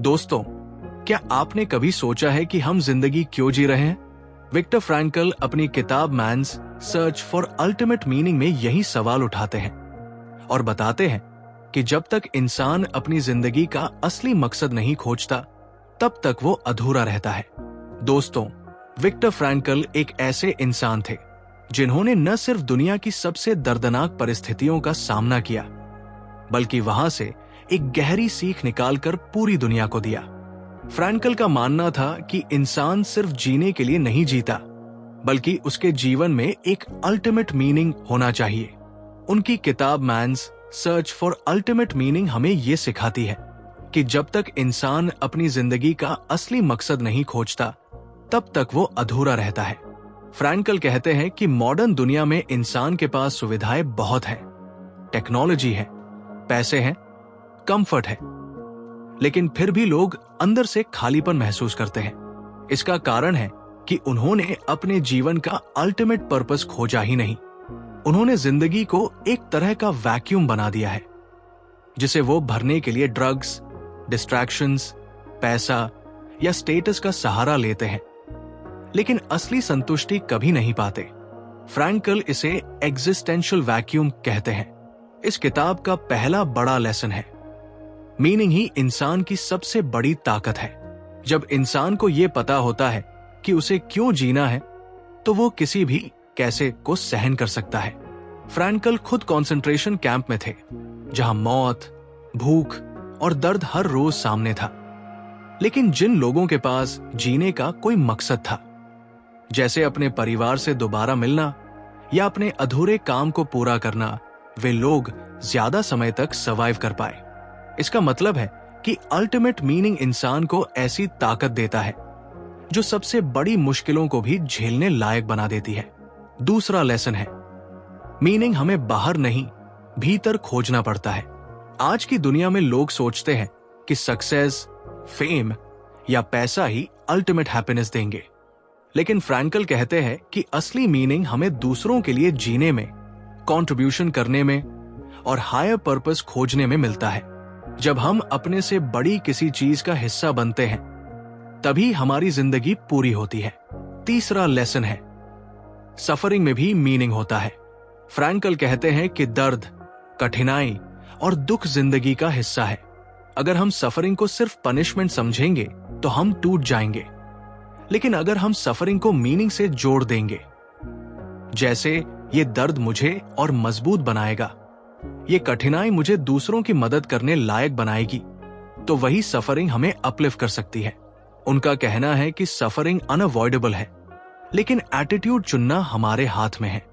दोस्तों, क्या आपने कभी सोचा है कि हम जिंदगी क्यों जी रहे हैं? विक्टर फ्रैंकल अपनी किताब man's search for ultimate meaning में यही सवाल उठाते हैं और बताते हैं कि जब तक इंसान अपनी जिंदगी का असली मकसद नहीं खोजता, तब तक वो अधूरा रहता है। दोस्तों, विक्टर फ्रैंकल एक ऐसे इंसान थे जिन्होंने न सिर्फ दुनिया की सबसे दर्दनाक परिस्थितियों का सामना किया, बल्कि वहां से एक गहरी सीख निकालकर पूरी दुनिया को दिया। फ्रैंकल का मानना था कि इंसान सिर्फ जीने के लिए नहीं जीता, बल्कि उसके जीवन में एक अल्टीमेट मीनिंग होना चाहिए। उनकी किताब man's search for ultimate meaning हमें यह सिखाती है कि जब तक इंसान अपनी जिंदगी का असली मकसद नहीं खोजता, तब तक वो अधूरा रहता है। फ्रैंकल कहते हैं कि मॉडर्न दुनिया में इंसान के पास सुविधाएं बहुत हैं, टेक्नोलॉजी है, पैसे हैं, कंफर्ट है, लेकिन फिर भी लोग अंदर से खालीपन महसूस करते हैं। इसका कारण है कि उन्होंने अपने जीवन का अल्टीमेट पर्पस खोजा ही नहीं। उन्होंने जिंदगी को एक तरह का वैक्यूम बना दिया है, जिसे वो भरने के लिए ड्रग्स, डिस्ट्रैक्शंस, पैसा या स्टेटस का सहारा लेते हैं, लेकिन असली संतुष्टि कभी नहीं पाते। फ्रैंकल इसे एग्जिस्टेंशियल वैक्यूम कहते हैं। इस किताब का पहला बड़ा लेसन है, मीनिंग ही इंसान की सबसे बड़ी ताकत है। जब इंसान को यह पता होता है कि उसे क्यों जीना है, तो वो किसी भी कैसे को सहन कर सकता है। फ्रैंकल खुद कंसंट्रेशन कैंप में थे, जहां मौत, भूख और दर्द हर रोज सामने था। लेकिन जिन लोगों के पास जीने का कोई मकसद था, जैसे अपने परिवार से दोबारा मिलना या अपने अधूरे काम को पूरा करना, वे लोग ज्यादा समय तक सर्वाइव कर पाए। इसका मतलब है कि अल्टीमेट मीनिंग इंसान को ऐसी ताकत देता है जो सबसे बड़ी मुश्किलों को भी झेलने लायक बना देती है। दूसरा लेसन है, मीनिंग हमें बाहर नहीं, भीतर खोजना पड़ता है। आज की दुनिया में लोग सोचते हैं कि सक्सेस, फेम या पैसा ही अल्टीमेट हैप्पीनेस देंगे, लेकिन फ्रैंकल कहते हैं कि असली मीनिंग हमें दूसरों के लिए जीने में, कंट्रीब्यूशन करने में और हायर पर्पस खोजने में मिलता है। जब हम अपने से बड़ी किसी चीज का हिस्सा बनते हैं, तभी हमारी जिंदगी पूरी होती है। तीसरा लेसन है, सफरिंग में भी मीनिंग होता है। फ्रैंकल कहते हैं कि दर्द, कठिनाई और दुख जिंदगी का हिस्सा है। अगर हम सफरिंग को सिर्फ पनिशमेंट समझेंगे तो हम टूट जाएंगे, लेकिन अगर हम सफरिंग को मीनिंग से जोड़ देंगे, जैसे ये दर्द मुझे और मजबूत बनाएगा, ये कठिनाई मुझे दूसरों की मदद करने लायक बनाएगी, तो वही सफरिंग हमें अपलिफ्ट कर सकती है। उनका कहना है कि सफरिंग अनअवॉइडेबल है, लेकिन एटीट्यूड चुनना हमारे हाथ में है।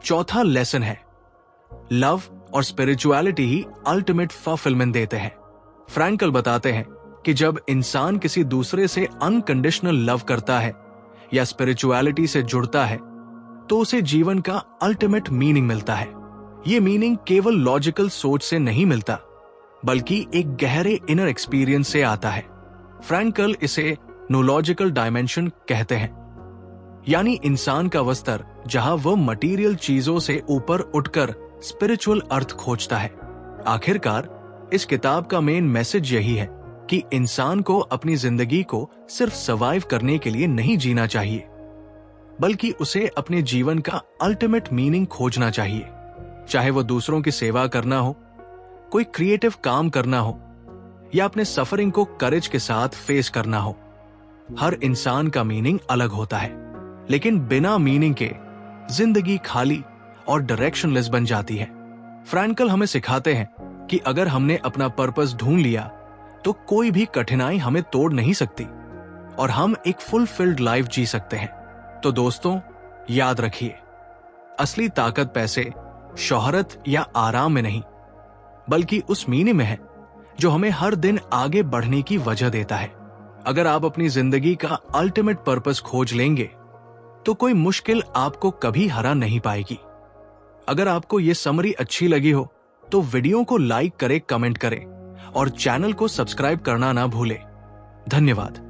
चौथा लेसन है, लव और स्पिरिचुअलिटी ही अल्टीमेट फुलफिलमेंट देते हैं। फ्रैंकल बताते हैं कि जब इंसान किसी दूसरे से अनकंडीशनल लव करता है या स्पिरिचुअलिटी से जुड़ता है, तो उसे जीवन का अल्टीमेट मीनिंग मिलता है। ये मीनिंग केवल लॉजिकल सोच से नहीं मिलता, बल्कि एक गहरे इनर एक्सपीरियंस से आता है। फ्रैंकल इसे नोलॉजिकल डायमेंशन कहते हैं, यानी इंसान का वो स्तर जहां वह मटेरियल चीजों से ऊपर उठकर स्पिरिचुअल अर्थ खोजता है। आखिरकार इस किताब का मेन मैसेज यही है कि इंसान को अपनी जिंदगी को सिर्फ सर्वाइव करने के लिए नहीं जीना चाहिए, बल्कि उसे अपने जीवन का अल्टीमेट मीनिंग खोजना चाहिए। चाहे वो दूसरों की सेवा करना हो, कोई क्रिएटिव काम करना हो या अपने सफरिंग को करेज के साथ फेस करना हो। हर इंसान का मीनिंग अलग होता है, लेकिन बिना मीनिंग के जिंदगी खाली और डायरेक्शनलेस बन जाती है। फ्रैंकल हमें सिखाते हैं कि अगर हमने अपना पर्पस ढूंढ लिया, तो कोई भी कठिनाई हमें तोड़ नहीं सकती और हम एक फुलफिल्ड लाइफ जी सकते हैं। तो दोस्तों, याद रखिए, असली ताकत पैसे, शोहरत या आराम में नहीं, बल्कि उस मीनिंग में है जो हमें हर दिन आगे बढ़ने की वजह देता है। अगर आप अपनी जिंदगी का अल्टीमेट पर्पस खोज लेंगे, तो कोई मुश्किल आपको कभी हरा नहीं पाएगी। अगर आपको ये समरी अच्छी लगी हो, तो वीडियो को लाइक करें, कमेंट करें और चैनल को सब्सक्राइब करना ना भूलें। धन्यवाद।